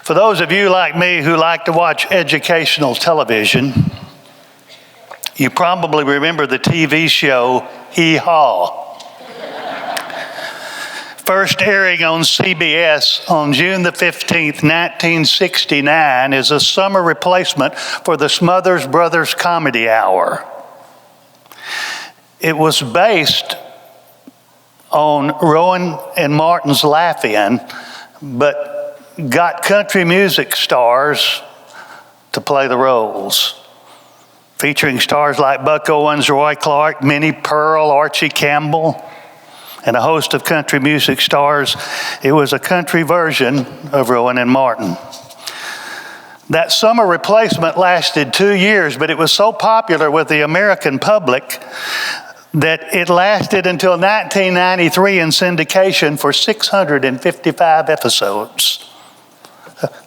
For those of you like me who like to watch educational television, you probably remember the TV show Hee Haw. First airing on CBS on June the 15th, 1969, is a summer replacement for the Smothers Brothers Comedy Hour. It was based on Rowan and Martin's Laugh-In, but got country music stars to play the roles, featuring stars like Buck Owens, Roy Clark, Minnie Pearl, Archie Campbell, and a host of country music stars. It was a country version of Rowan and Martin. That summer replacement lasted 2 years, but it was so popular with the American public that it lasted until 1993 in syndication for 655 episodes,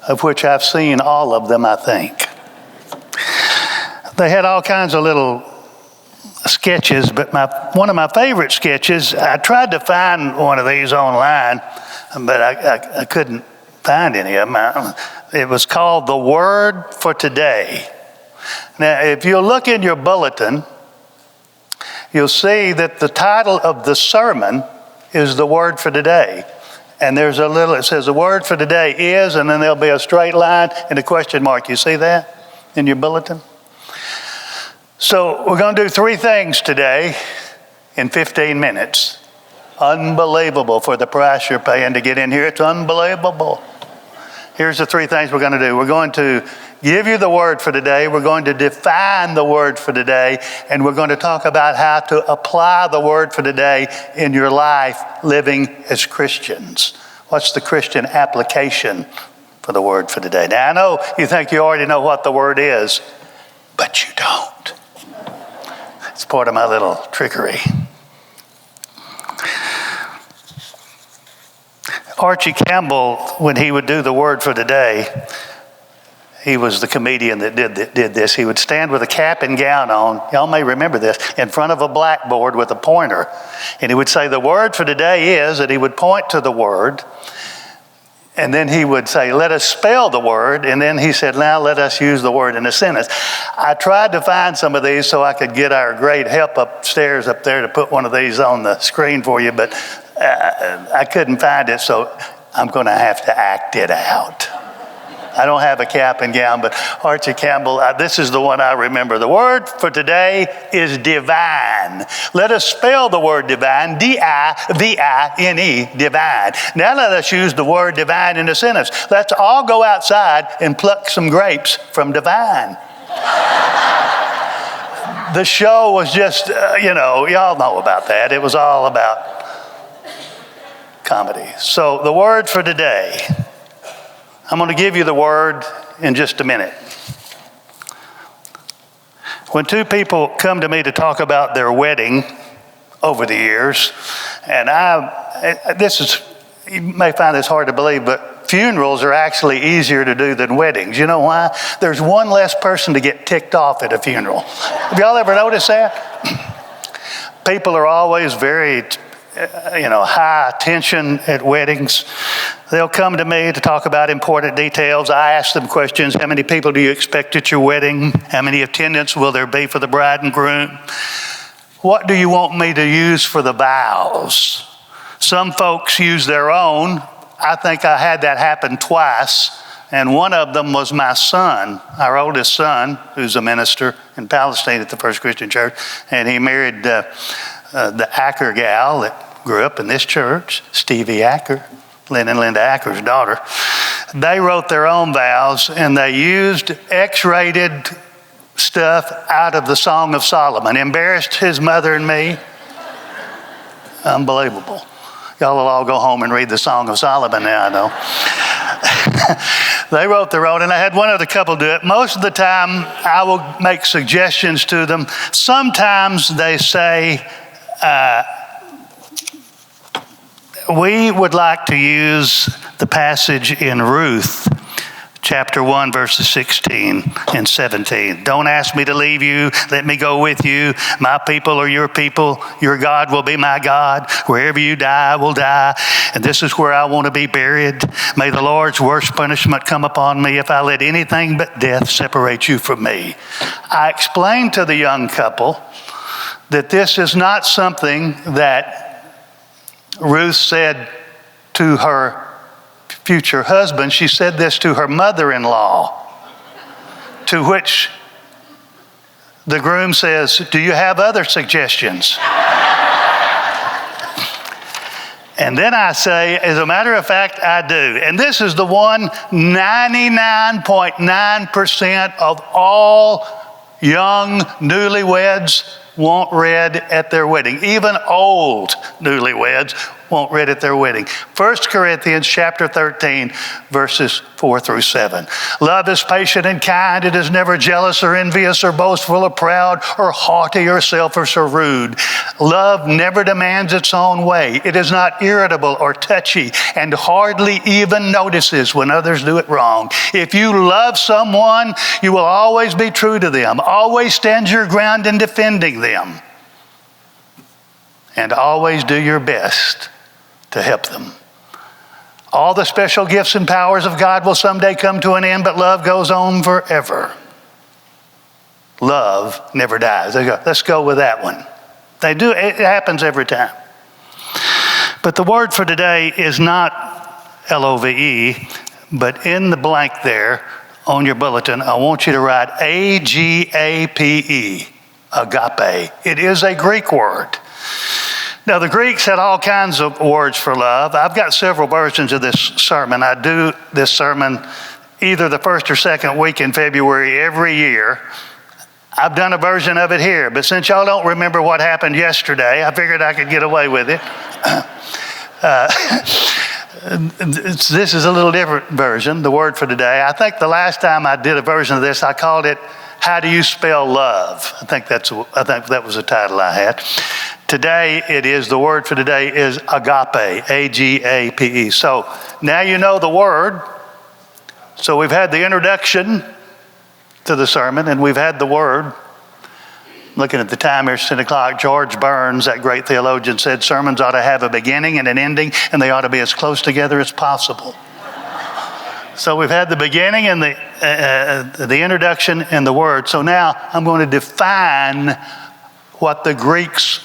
of which I've seen all of them, I think. They had all kinds of little sketches, but one of my favorite sketches, I tried to find one of these online, but I couldn't find any of them. It was called The Word for Today. Now, if you look in your bulletin, you'll see that the title of the sermon is The Word for Today. And there's it says the word for today is, and then there'll be a straight line and a question mark. You see that in your bulletin? So we're going to do 3 things today in 15 minutes. Unbelievable for the price you're paying to get in here. It's unbelievable. Here's the 3 things we're going to do. We're going to give you the word for today. We're going to define the word for today. And we're going to talk about how to apply the word for today in your life living as Christians. What's the Christian application for the word for today? Now, I know you think you already know what the word is, but you don't. It's part of my little trickery. Archie Campbell, when he would do the word for today, he was the comedian that did this. He would stand with a cap and gown on, y'all may remember this, in front of a blackboard with a pointer. And he would say, the word for today is, and he would point to the word. And then he would say, let us spell the word. And then he said, now let us use the word in a sentence. I tried to find some of these so I could get our great help upstairs up there to put one of these on the screen for you, but I couldn't find it, so I'm going to have to act it out. I don't have a cap and gown, but Archie Campbell, this is the one I remember. The word for today is divine. Let us spell the word divine, D-I-V-I-N-E, divine. Now let us use the word divine in a sentence. Let's all go outside and pluck some grapes from divine. The show was just, y'all know about that. It was all about comedy. So the word for today, I'm going to give you the word in just a minute. When 2 people come to me to talk about their wedding over the years, and you may find this hard to believe, but funerals are actually easier to do than weddings. You know why? There's one less person to get ticked off at a funeral. Have y'all ever noticed that? People are always very high tension at weddings. They'll come to me to talk about important details. I ask them questions. How many people do you expect at your wedding? How many attendants will there be for the bride and groom? What do you want me to use for the vows? Some folks use their own. I think I had that happen twice. And one of them was my son, our oldest son, who's a minister in Palestine at the First Christian Church. And he married the Acker gal that grew up in this church, Stevie Acker, Lynn and Linda Acker's daughter. They wrote their own vows, and they used X-rated stuff out of the Song of Solomon. Embarrassed his mother and me. Unbelievable. Y'all will all go home and read the Song of Solomon now, I know. They wrote their own, and I had one other couple do it. Most of the time, I will make suggestions to them. Sometimes they say, we would like to use the passage in Ruth chapter 1, verses 16 and 17. Don't ask me to leave you. Let me go with you. My people are your people. Your God will be my God. Wherever you die, I will die. And this is where I want to be buried. May the Lord's worst punishment come upon me if I let anything but death separate you from me. I explained to the young couple that this is not something that Ruth said to her future husband. She said this to her mother-in-law, to which the groom says, "Do you have other suggestions?" And then I say, as a matter of fact, I do. And this is the one 99.9% of all young newlyweds want read at their wedding. Even old newlyweds want read at their wedding. 1 Corinthians chapter 13, verses 4 through 7. Love is patient and kind. It is never jealous or envious or boastful or proud or haughty or selfish or rude. Love never demands its own way. It is not irritable or touchy and hardly even notices when others do it wrong. If you love someone, you will always be true to them. Always stand your ground in defending them. And always do your best to help them. All the special gifts and powers of God will someday come to an end, but love goes on forever. Love never dies. Let's go with that one. They do. It happens every time. But the word for today is not love, but in the blank there on your bulletin, I want you to write agape, agape. It is a Greek word. Now, the Greeks had all kinds of words for love. I've got several versions of this sermon. I do this sermon either the first or second week in February every year. I've done a version of it here, but since y'all don't remember what happened yesterday, I figured I could get away with it. This is a little different version, the word for today. I think the last time I did a version of this, I called it, "How Do You Spell Love?" I think that was the title I had. Today the word for today is agape, A-G-A-P-E. So now you know the word. So we've had the introduction to the sermon and we've had the word. Looking at the time here, it's 10 o'clock. George Burns, that great theologian, said sermons ought to have a beginning and an ending, and they ought to be as close together as possible. So we've had the beginning and the introduction and the word. So now I'm going to define what the Greeks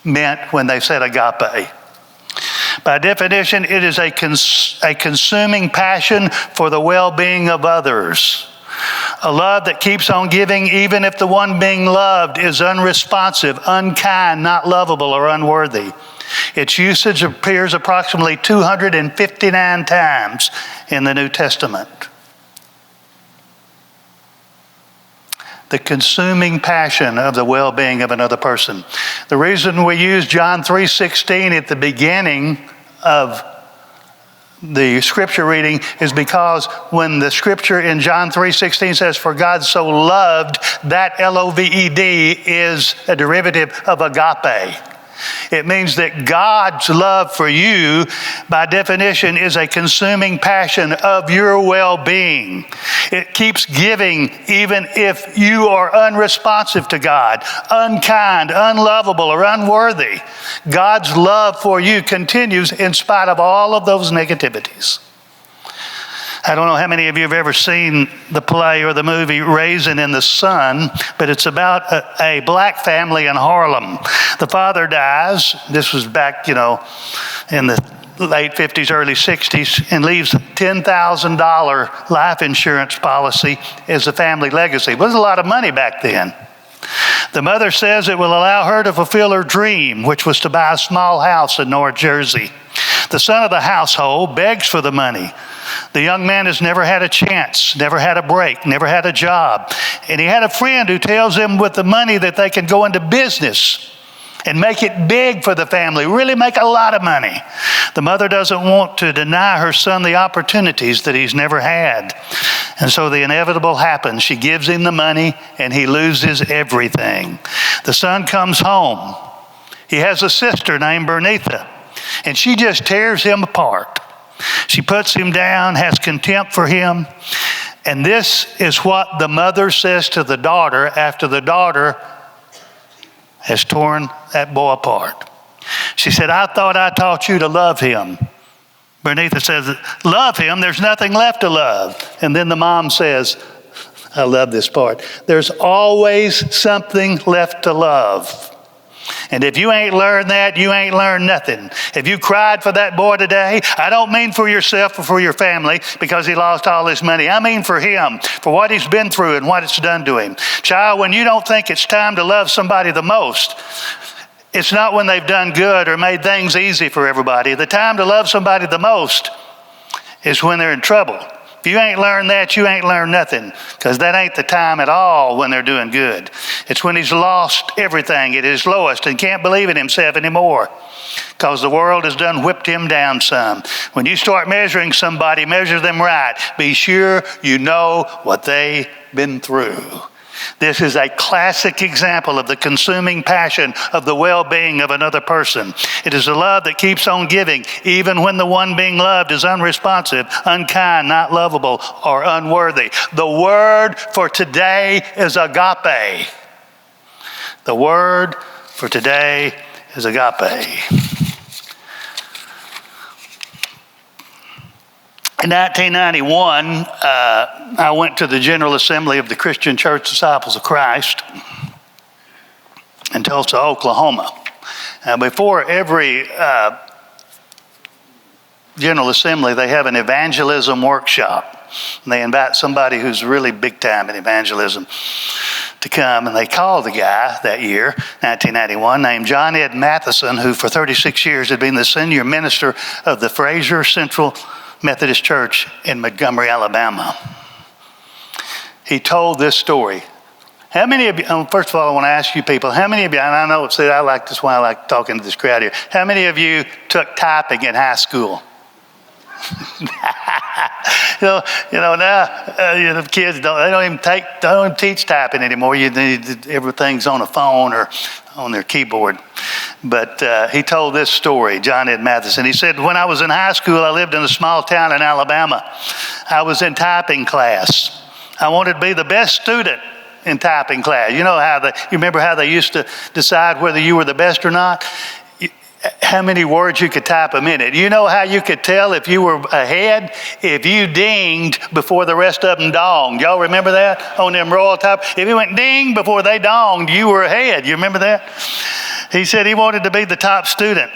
meant when they said agape. By definition, it is a consuming passion for the well-being of others. A love that keeps on giving even if the one being loved is unresponsive, unkind, not lovable, or unworthy. Its usage appears approximately 259 times in the New Testament. The consuming passion of the well-being of another person. The reason we use John 3:16 at the beginning of the scripture reading is because when the scripture in John 3:16 says, "For God so loved," that L-O-V-E-D is a derivative of agape. It means that God's love for you, by definition, is a consuming passion of your well-being. It keeps giving even if you are unresponsive to God, unkind, unlovable, or unworthy. God's love for you continues in spite of all of those negativities. I don't know how many of you have ever seen the play or the movie Raisin in the Sun, but it's about a black family in Harlem. The father dies. This was back, in the late 50s, early 60s, and leaves a $10,000 life insurance policy as a family legacy. It was a lot of money back then. The mother says it will allow her to fulfill her dream, which was to buy a small house in North Jersey. The son of the household begs for the money. The young man has never had a chance, never had a break, never had a job. And he had a friend who tells him with the money that they can go into business and make it big for the family, really make a lot of money. The mother doesn't want to deny her son the opportunities that he's never had. And so the inevitable happens. She gives him the money and he loses everything. The son comes home. He has a sister named Bernitha, and she just tears him apart. She puts him down, has contempt for him. And this is what the mother says to the daughter after the daughter has torn that boy apart. She said, I thought I taught you to love him. Bernitha says, love him, there's nothing left to love. And then the mom says, I love this part, there's always something left to love. And if you ain't learned that, you ain't learned nothing. If you cried for that boy today, I don't mean for yourself or for your family because he lost all his money. I mean for him, for what he's been through and what it's done to him. Child, when you don't think it's time to love somebody the most, it's not when they've done good or made things easy for everybody. The time to love somebody the most is when they're in trouble. If you ain't learned that, you ain't learned nothing, because that ain't the time at all when they're doing good. It's when he's lost everything at his lowest and can't believe in himself anymore because the world has done whipped him down some. When you start measuring somebody, measure them right. Be sure you know what they've been through. This is a classic example of the consuming passion of the well-being of another person. It is a love that keeps on giving, even when the one being loved is unresponsive, unkind, not lovable, or unworthy. The word for today is agape. The word for today is agape. In 1991, I went to the General Assembly of the Christian Church Disciples of Christ in Tulsa, Oklahoma. Before every General Assembly, they have an evangelism workshop. And they invite somebody who's really big time in evangelism to come. And they called the guy that year, 1991, named John Ed Matheson, who for 36 years had been the senior minister of the Fraser Central Methodist Church in Montgomery, Alabama. He told this story. How many of you, first of all, I want to ask you people, how many of you, and I know, see, that's why I like talking to this crowd here. How many of you took typing in high school? Now the kids don't even teach typing anymore. Everything's on a phone or on their keyboard. But he told this story, John Ed Matheson. He said, when I was in high school, I lived in a small town in Alabama. I was in typing class. I wanted to be the best student in typing class. You remember how they used to decide whether you were the best or not? How many words you could type a minute. You know how you could tell if you were ahead? If you dinged before the rest of them donged. Y'all remember that on them royal type? If you went ding before they donged, you were ahead. You remember that? He said he wanted to be the top student.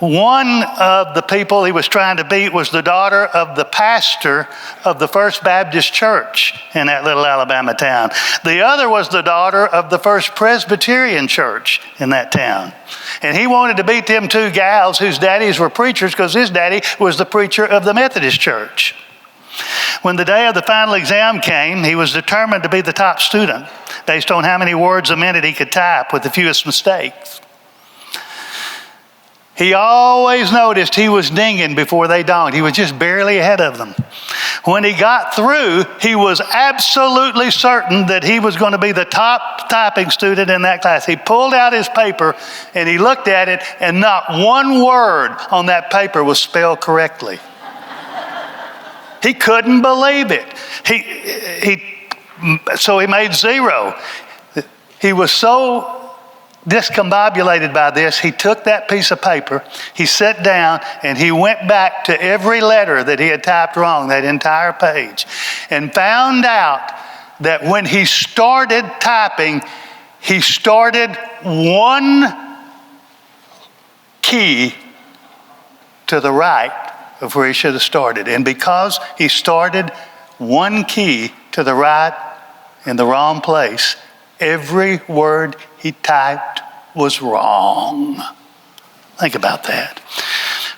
One of the people he was trying to beat was the daughter of the pastor of the First Baptist Church in that little Alabama town. The other was the daughter of the First Presbyterian Church in that town. And he wanted to beat them two gals whose daddies were preachers because his daddy was the preacher of the Methodist Church. When the day of the final exam came, he was determined to be the top student based on how many words a minute he could type with the fewest mistakes. He always noticed he was dinging before they donged. He was just barely ahead of them. When he got through, he was absolutely certain that he was going to be the top typing student in that class. He pulled out his paper and he looked at it, and not one word on that paper was spelled correctly. He couldn't believe it. So he made 0. He was so discombobulated by this, he took that piece of paper, he sat down, and he went back to every letter that he had typed wrong, that entire page, and found out that when he started typing, he started one key to the right of where he should have started. And because he started one key to the right in the wrong place, every word he typed was wrong. Think about that.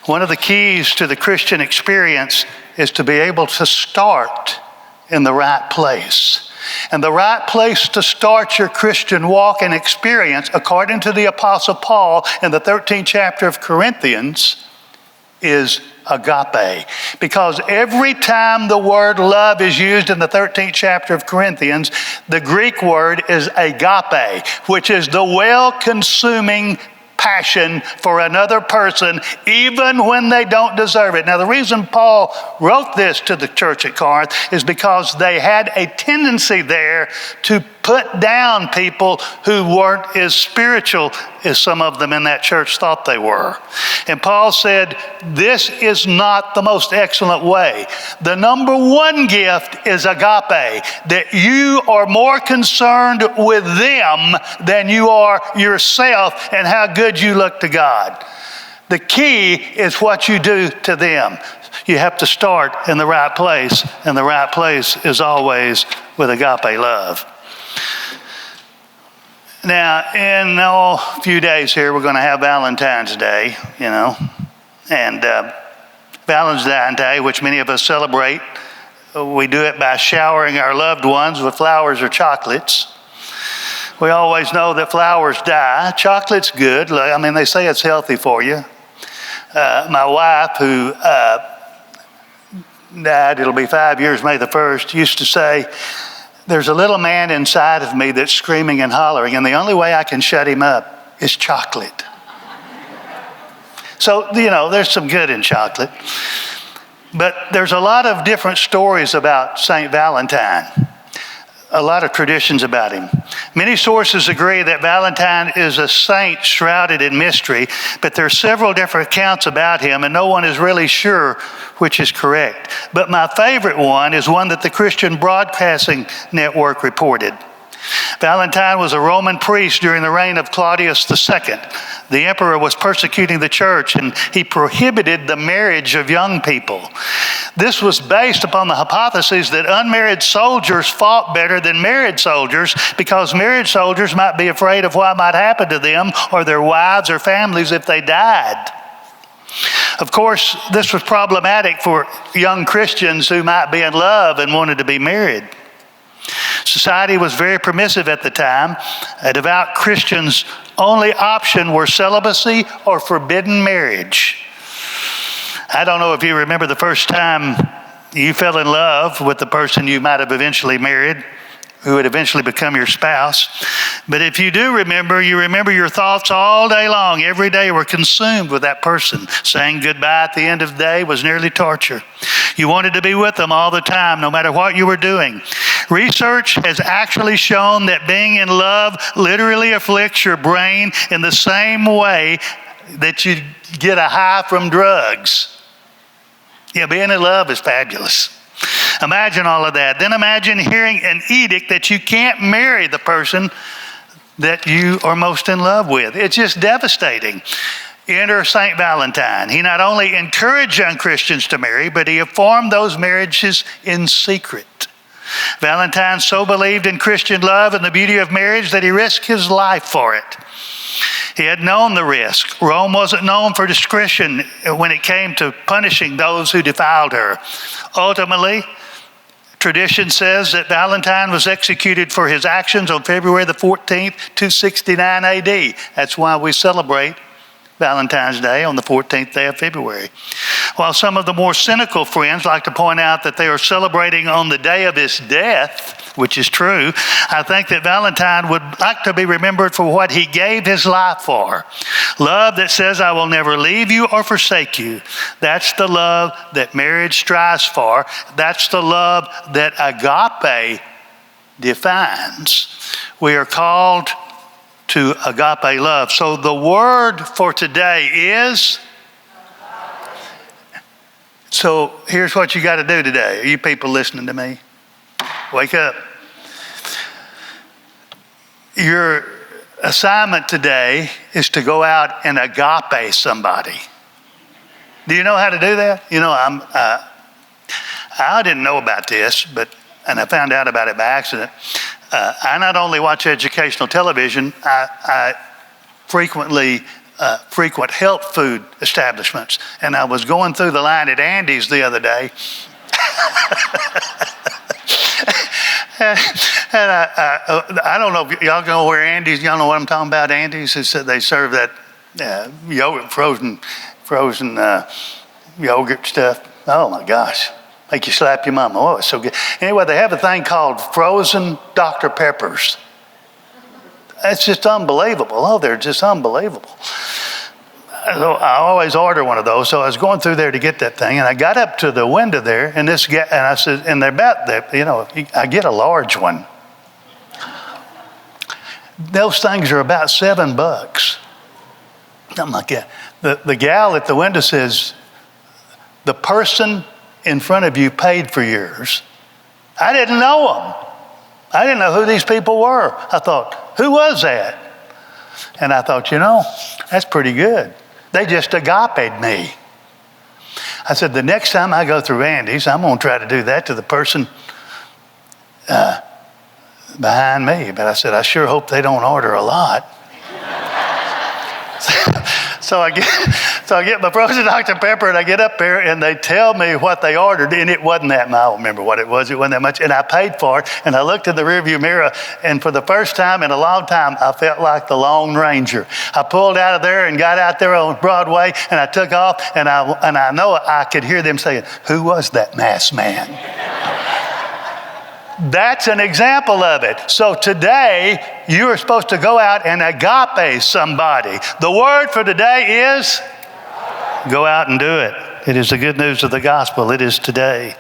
One of the keys to the Christian experience is to be able to start in the right place. And the right place to start your Christian walk and experience, according to the Apostle Paul in the 13th chapter of Corinthians, is agape. Because every time the word love is used in the 13th chapter of Corinthians, the Greek word is agape, which is the well-consuming passion for another person, even when they don't deserve it. Now, the reason Paul wrote this to the church at Corinth is because they had a tendency there to put down people who weren't as spiritual as some of them in that church thought they were. And Paul said, this is not the most excellent way. The number one gift is agape, that you are more concerned with them than you are yourself and how good you look to God. The key is what you do to them. You have to start in the right place, and the right place is always with agape love. Now, in a few days here, we're going to have Valentine's Day, and Valentine's Day, which many of us celebrate, we do it by showering our loved ones with flowers or chocolates. We always know that flowers die. Chocolate's good. I mean, they say it's healthy for you. My wife, who died, it'll be 5 years, May the 1st, used to say, there's a little man inside of me that's screaming and hollering, and the only way I can shut him up is chocolate. So, there's some good in chocolate. But there's a lot of different stories about St. Valentine, a lot of traditions about him. Many sources agree that Valentine is a saint shrouded in mystery, but there are several different accounts about him, and no one is really sure which is correct. But my favorite one is one that the Christian Broadcasting Network reported. Valentine was a Roman priest during the reign of Claudius II. The emperor was persecuting the church, and he prohibited the marriage of young people. This was based upon the hypothesis that unmarried soldiers fought better than married soldiers because married soldiers might be afraid of what might happen to them or their wives or families if they died. Of course, this was problematic for young Christians who might be in love and wanted to be married. Society was very permissive at the time. A devout Christian's only option were celibacy or forbidden marriage. I don't know if you remember the first time you fell in love with the person you might have eventually married, who would eventually become your spouse. But if you do remember, you remember your thoughts all day long. Every day were consumed with that person. Saying goodbye at the end of the day was nearly torture. You wanted to be with them all the time, no matter what you were doing. Research has actually shown that being in love literally afflicts your brain in the same way that you get a high from drugs. Yeah, being in love is fabulous. Imagine all of that. Then imagine hearing an edict that you can't marry the person that you are most in love with. It's just devastating. Enter St. Valentine. He not only encouraged young Christians to marry, but he formed those marriages in secret. Valentine so believed in Christian love and the beauty of marriage that he risked his life for it. He had known the risk. Rome wasn't known for discretion when it came to punishing those who defiled her. Ultimately, tradition says that Valentine was executed for his actions on February the 14th, 269 AD. That's why we celebrate Valentine's Day on the 14th day of February. While some of the more cynical friends like to point out that they are celebrating on the day of his death, which is true, I think that Valentine would like to be remembered for what he gave his life for. Love that says, I will never leave you or forsake you. That's the love that marriage strives for. That's the love that agape defines. We are called to agape love. So the word for today is, so here's what you got to do today. Are you people listening to me? Wake up. Your assignment today is to go out and agape somebody. Do you know how to do that? I didn't know about this, and I found out about it by accident. I not only watch educational television, I frequent health food establishments. And I was going through the line at Andy's the other day. And I don't know if y'all know where Andy's, y'all know what I'm talking about, Andy's? They serve that yogurt, frozen yogurt stuff. Oh my gosh. Make you slap your mama. Oh, it's so good. Anyway, they have a thing called frozen Dr. Peppers. It's just unbelievable. Oh, they're just unbelievable. So I always order one of those. So I was going through there to get that thing, and I got up to the window there, and this guy, and I said, and they're about that, I get a large one. Those things are about $7. Something like that. The gal at the window says, the person in front of you paid for yours. I didn't know them. I didn't know who these people were. I thought, who was that? And I thought, that's pretty good. They just agaped me. I said, the next time I go through Andy's, I'm going to try to do that to the person behind me. But I said, I sure hope they don't order a lot. So I get my frozen Dr. Pepper, and I get up there, and they tell me what they ordered, and it wasn't that much. I don't remember what it was. It wasn't that much, and I paid for it, and I looked in the rearview mirror, and for the first time in a long time, I felt like the Lone Ranger. I pulled out of there and got out there on Broadway, and I took off, and I know I could hear them saying, who was that masked man? That's an example of it. So today, you are supposed to go out and agape somebody. The word for today is go out and do it. It is the good news of the gospel. It is today.